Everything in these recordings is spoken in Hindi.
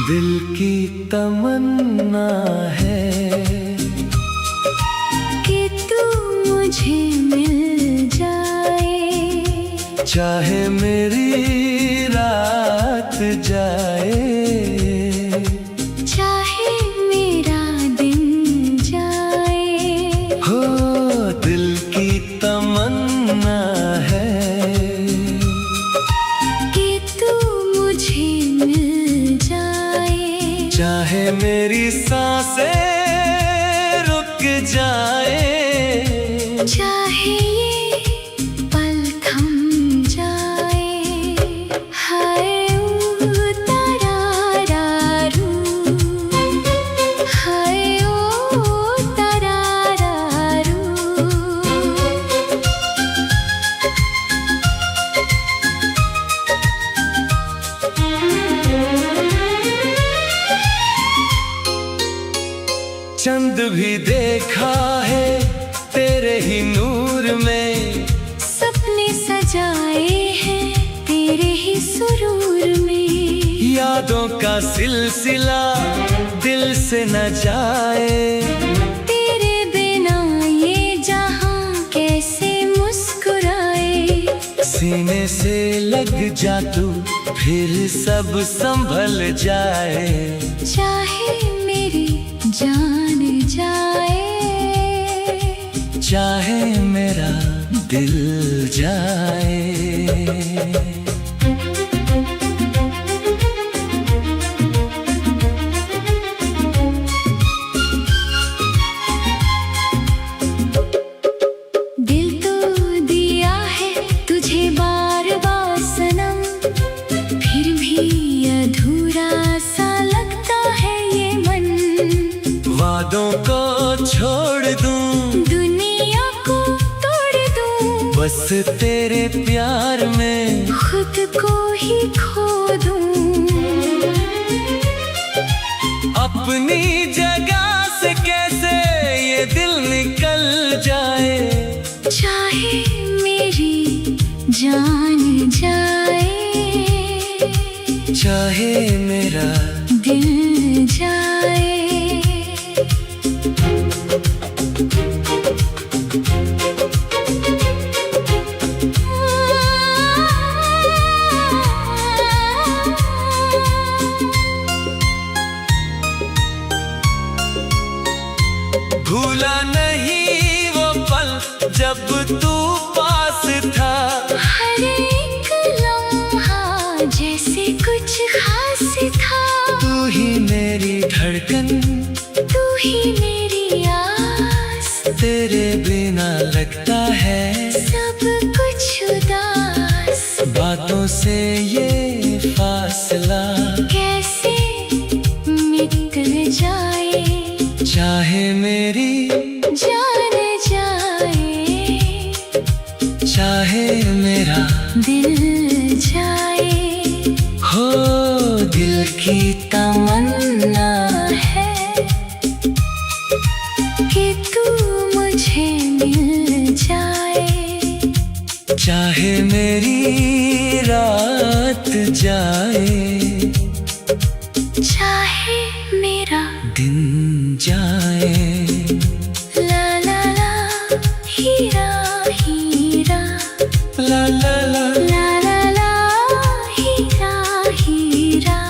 दिल की तमन्ना है कि तू मुझे मिल जाए, चाहे मेरी रात जाए, चाहे मेरा दिन जाए। हो दिल की तमन्ना है कि तू मुझे मिल जाए, चाहे मेरी सांसें रुक जाए, चाहे ये पल थम जाए। हाय ओ तरारारू, हाय ओ तरारारू। चंद भी देखा है तेरे ही नूर में, सपने सजाए हैं तेरे ही सुरूर में। यादों का सिलसिला दिल से न जाए, तेरे बिना ये जहां कैसे मुस्कुराए। सीने से लग जा तू फिर सब संभल जाए, चाहे मेरी जान जाए, चाहे मेरा दिल जाए। दिल तो दिया है तुझे बार बार सनम, फिर भी अधूरा सा लगता है ये मन। वादों को छोड़ दूं, दुनिया को तोड़ दूं, बस तेरे प्यार में खुद को ही खो दूं। अपनी जगह से कैसे ये दिल निकल जाए, चाहे मेरी जान जाए, चाहे मेरा दिल जाए। भूला नहीं वो पल जब तू पास था, हर एक लम्हा जैसे कुछ खास था। तू ही मेरी धड़कन, तू ही मेरी आस, तेरे बिना लगता है सब कुछ उदास। बातों से ये फासला कैसे मिट जाए, चाहे मेरी जान जाए, चाहे मेरा दिल जाए। हो दिल की तमन्ना है कि तू मुझे मिल जाए, चाहे मेरी रात जाए, चाहे मेरा दिन जाए। ला ला ला हीरा हीरा, ला ला ला ला ला ला हीरा हीरा।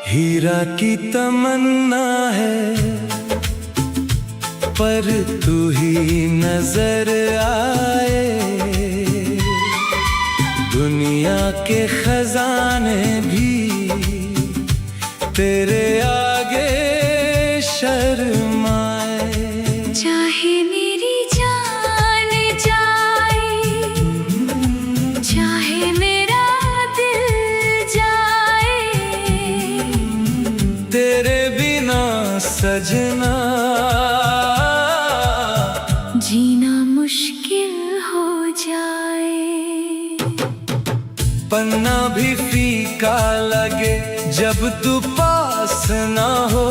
हीरा की तमन्ना है पर तू ही नजर आए, दुनिया के खजाने भी तेरे आगे शर्माए। चाहे मेरी जान जाए, चाहे मेरा दिल जाए, तेरे बिना सजना जीना मुश्किल हो जाए। पन्ना भी फीका लगे जब तू पास ना हो,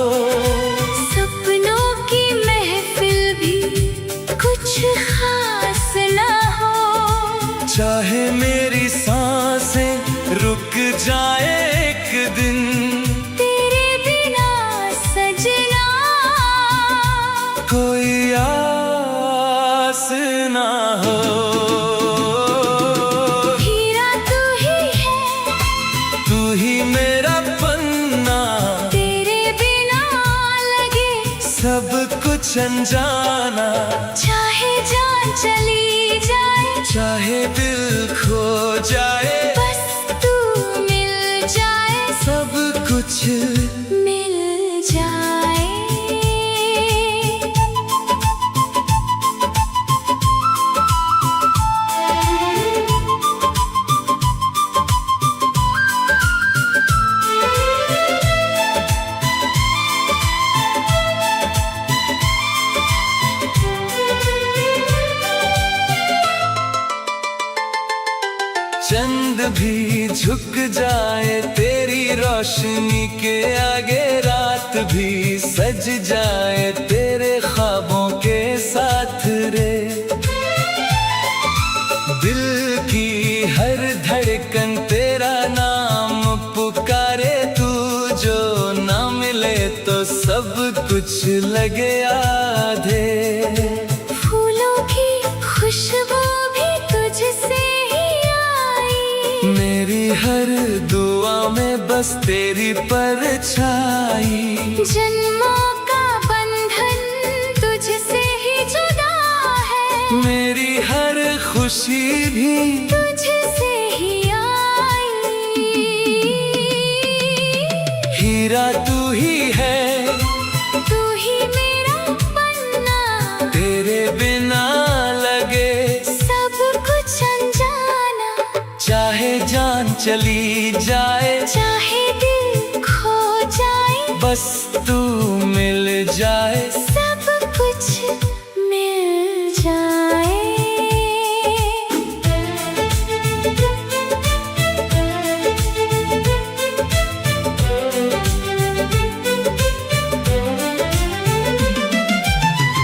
सपनों की दिन तेरे बिना सजना कोई आस ना हो। हीरा तू ही है, तू ही मेरा पन्ना, तेरे बिना लगे सब कुछ अनजाना। चाहे जान चली जाए, चाहे दिल खो जाए, बस तू मिल जाए, सब कुछ मिल जाए। चंद भी झुक जाए तेरी रोशनी के आगे, रात भी सज जाए तेरे ख्वाबों के साथ रे। दिल की हर धड़कन तेरा नाम पुकारे, तू जो ना मिले तो सब कुछ लगे आधे। फूलों की खुशबू भी तुझसे ही आई, मेरी हर दुआ में बस तेरी परछाई। जन्मों का बंधन तुझसे ही जुड़ा है, मेरी हर खुशी भी तुझसे ही आई। हीरा तू ही है, तू ही मेरा पन्ना, तेरे बिना लगे सब कुछ अनजाना। चाहे जान चली जाए, चाहे दिल खो जाए, बस तू मिल जाए, सब कुछ मिल जाए।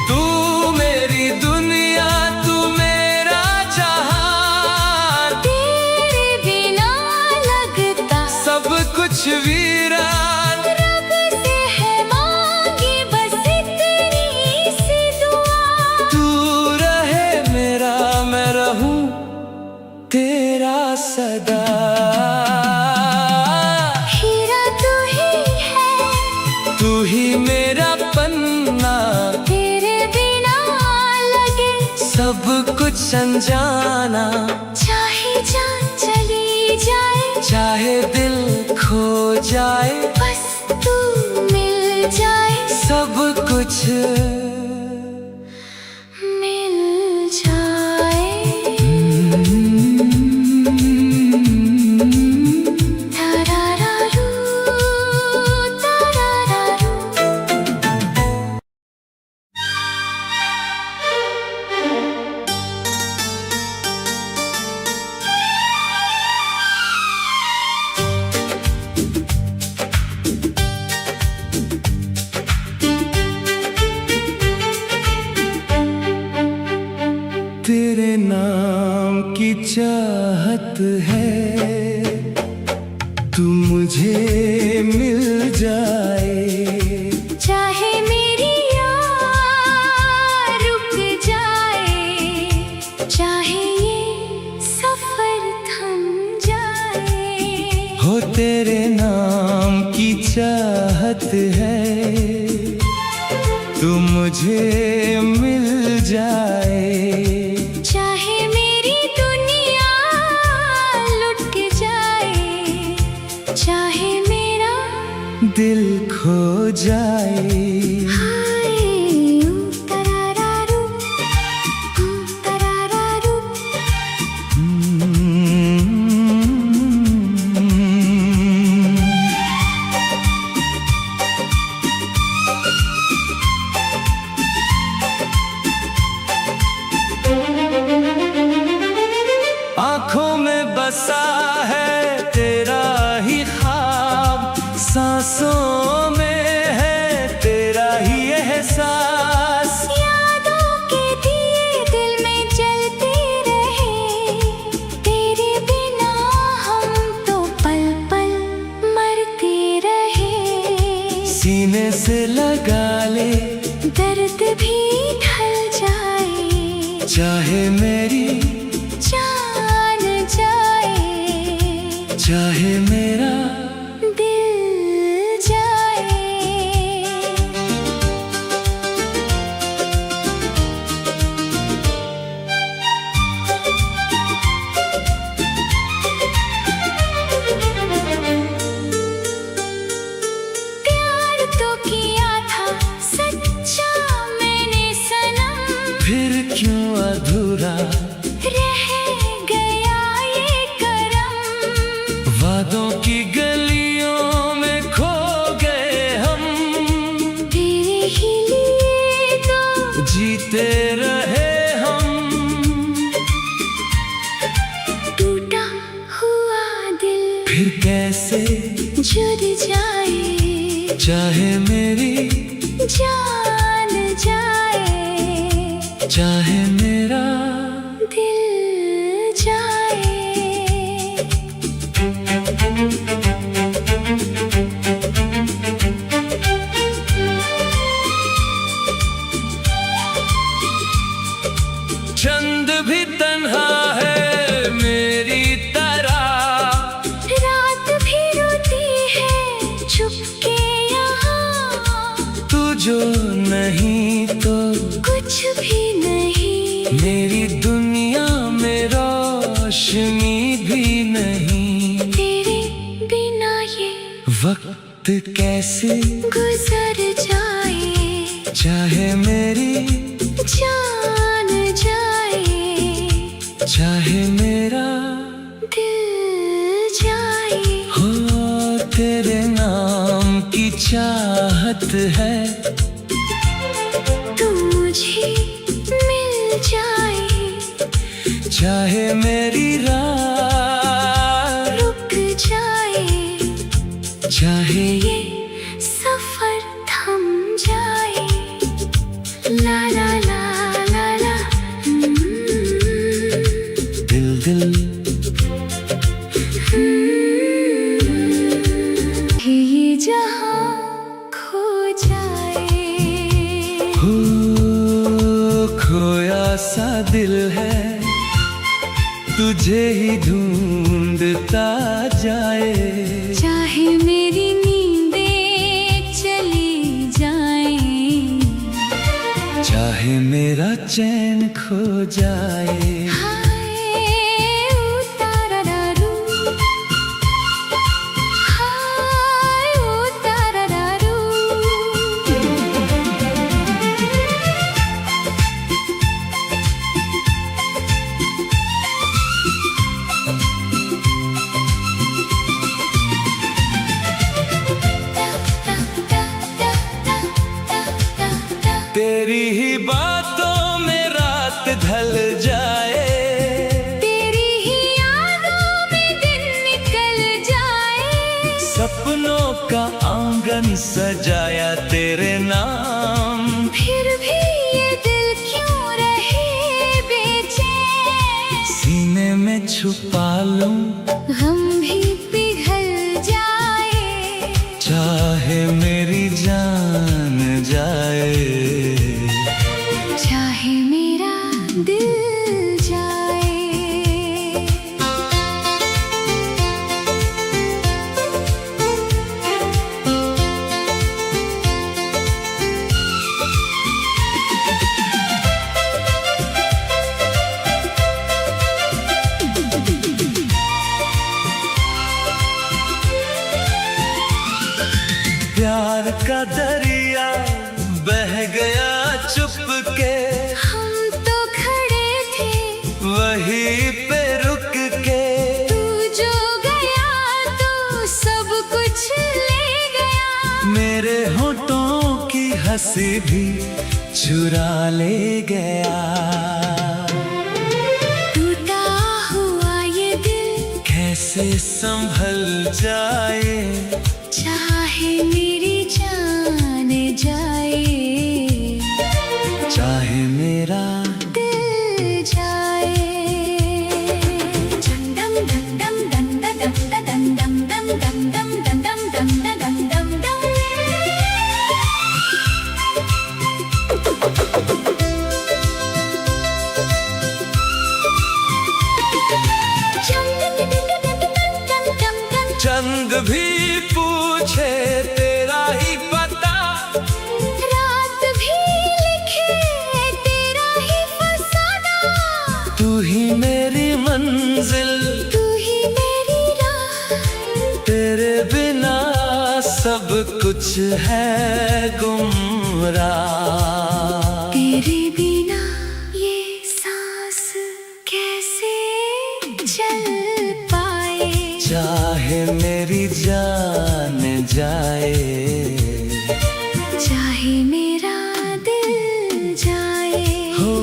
तू मेरी दुनिया, तू मेरा जहां, तेरे बिना लगता सब कुछ वीरान। रब से है मांगी बस इतनी सी दुआ, तू रहे मेरा, मैं रहूं तेरा सदा। हीरा तू ही है, तू ही मेरा पन्ना, तेरे बिना लगे सब कुछ अनजाना। चाहे जान चली जाए, चाहे दिल खो जाए, बस तू मिल जाए, सब कुछ मिल जाए। तारारारू, तारारारू। तेरे नाम की चाहत है, तू मुझे मिल जाए। चाहे मेरी यार रुक जाए, चाहे ये सफर थम जाए, हो तेरे नाम की चाहत है, तू मुझे मिल जाए। चाहे मेरी दुनिया लुट जाए, चाहे मेरा दिल खो जाए। हाय तरारारू, तरारारू। आँखों में बसा है तेरा ही ख्वाब, सांसों में है तेरा ही एहसास। यादों के दिए दिल में जलते रहे, तेरे बिना हम तो पल पल मरते सीने से लगा ले, दर्द भी ढल जाए, चाहे मेरी जान जाए, चाहे मेरा दिल जाए। प्यार तो किया था सच्चा मैंने सनम, फिर क्यों अधूरा रह गया ये करम। वादों की गलियों में खो गए हम, तेरे ही लिए तो जीते रहे हम। टूटा हुआ दिल फिर कैसे जुड़ जाए, चाहे मेरी जान जाए, चाहे मेरा दिल जाए। चंद भी तन्हा है मेरी तरह, रात भी रोती है चुपके यहाँ, तू जो नहीं तो कुछ भी नहीं, मेरी दुनिया में रोशनी भी नहीं। तेरे बिना ये वक्त कैसे गुजर जाए, चाहे मेरी जान जाए, चाहे मेरा दिल जाए। हो तेरे नाम की चाहत है, तू मुझे मिल जाए, चाहे मेरी राह रुक जाए, चाहे ये सफर थम जाए। ला ला ला ला ला, दिल दिल ये जहां खो जाए। हो खोया सा दिल है, तुझे ही ढूंढता जाए, चाहे मेरी नींदें चली जाएं, चाहे मेरा चैन खो जाए। हाय उतारारू, हाय उतारारू। तेरी ही बातों में रात ढल जाए, तेरी ही यादों में दिन निकल जाए, सपनों का आंगन सजाया तेरे नाम, फिर भी ये दिल क्यों रहे बेचैन। सीने में छुपा लूं हम भी पिघल जाए, चाहे मेरी जान जाए, चाहे मेरा दिल जाए। प्यार का दरिया बह गया चुपके, हम तो खड़े थे वहीं पे रुक के, तू जो गया तो सब कुछ ले गया, मेरे होठों की हंसी भी चुरा ले गया। टूटा हुआ ये दिल कैसे संभल जाए, चाहे मेरी जान जाए, चाहे मेरा दिल जाए। डम डम डम डम डम डम डम डम डम डम डम डम डम डम डम डम डम। सब कुछ है गुमराह। तेरे बिना ये सांस कैसे चल पाए। चाहे मेरी जान जाए, चाहे मेरा दिल जाए, हो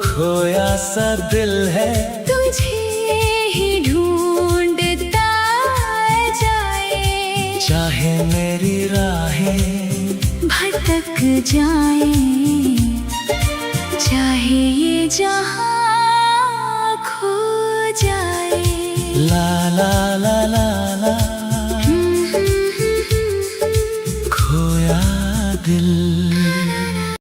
खोया सा दिल है तुझे ही ढूंढता जाए। चाहे मेरी राहें भटक जाए, चाहे ये जहां